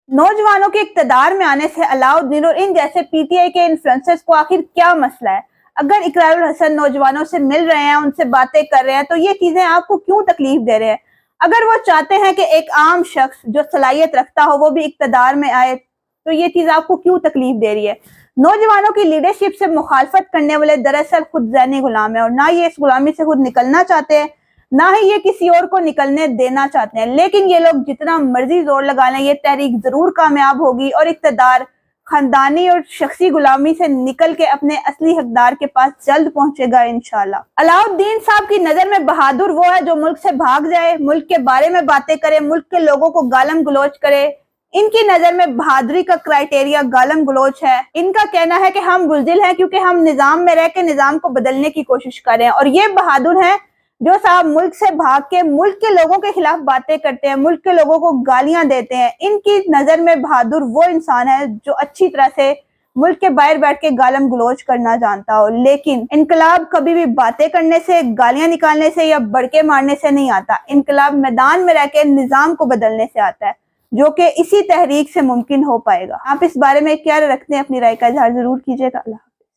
नौजवानों के इक्तदार में आने से अलाउद्दीन और इन जैसे पीटीआई के इन्फ्लुएंसर्स को आखिर क्या मसला है? अगर इकरारुल हसन नौजवानों से मिल रहे हैं, उनसे बातें कर रहे हैं, तो ये चीजें आपको क्यों तकलीफ दे रहे हैं? अगर वो चाहते हैं कि एक आम शख्स जो सलाहियत रखता हो वो भी इक्तदार में आए, तो ये चीज आपको क्यों तकलीफ दे रही है? नौजवानों की लीडरशिप से मुखालफत करने वाले दरअसल खुद ज़हनी गुलाम है और ना ये इस गुलामी से खुद निकलना चाहते हैं, ना ही ये किसी और को निकलने देना चाहते हैं। लेकिन ये लोग जितना मर्जी जोर लगा लें, ये तहरीक जरूर कामयाब होगी और इक्तदार खानदानी और शख्सी गुलामी से निकल के अपने असली हकदार के पास जल्द पहुंचेगा इंशाल्लाह। अलाउद्दीन साहब की नजर में बहादुर वो है जो मुल्क से भाग जाए, मुल्क के बारे में बातें करे, मुल्क के लोगों को गालम गलोच करे। इनकी नजर में बहादुरी का क्राइटेरिया गालम गलोच है। इनका कहना है कि हम बुज़दिल हैं क्योंकि हम निजाम में रह के निजाम को बदलने की कोशिश कर रहे हैं, और ये बहादुर हैं जो साहब मुल्क से भाग के मुल्क के लोगों के खिलाफ बातें करते हैं, मुल्क के लोगों को गालियां देते हैं। इनकी नजर में बहादुर वो इंसान है जो अच्छी तरह से मुल्क के बाहर बैठ के गालम गलोच करना जानता हो। लेकिन इनकलाब कभी भी बातें करने से, गालियां निकालने से या बड़के मारने से नहीं आता। इनकलाब मैदान में रह के निजाम को बदलने से आता है, जो कि इसी तहरीक से मुमकिन हो पाएगा। आप इस बारे में क्या रखते हैं? अपनी राय का इजहार जरूर कीजिएगा।